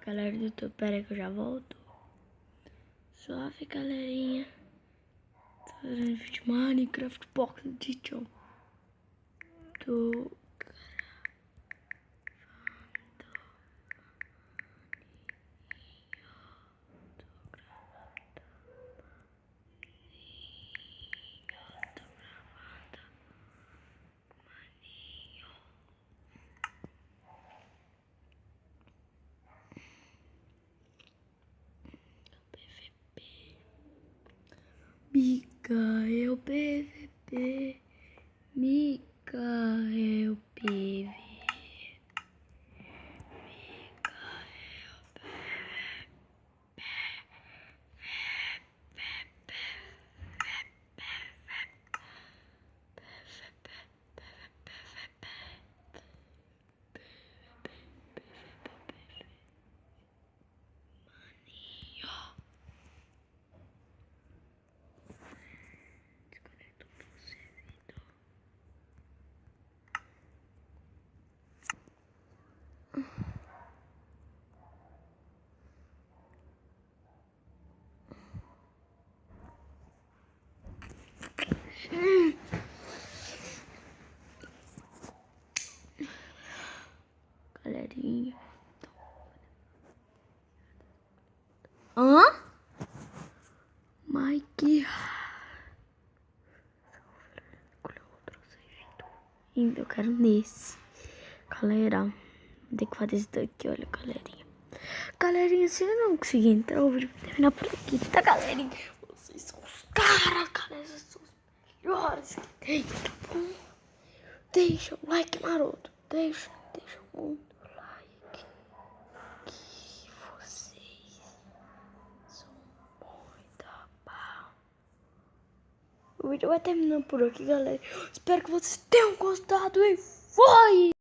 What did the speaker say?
galera do YouTube. Pera aí que eu já volto. Suave, galerinha. Tô fazendo vídeo de Minecraft Pocket Edition. Tô Micael PVP, Micael PVP, galerinha. Mike. Eu quero nesse. Galera, vou ter que fazer isso daqui, olha, galerinha. Galerinha, se eu não conseguir entrar, o vídeo vai terminar por aqui, tá, galerinha? Vocês são os caras, cara. Vocês são os melhores que tem, tá bom? Deixa o like maroto. Deixa muito like. Que vocês são muito bom. O vídeo vai terminando por aqui, galera. Espero que vocês tenham gostado e foi!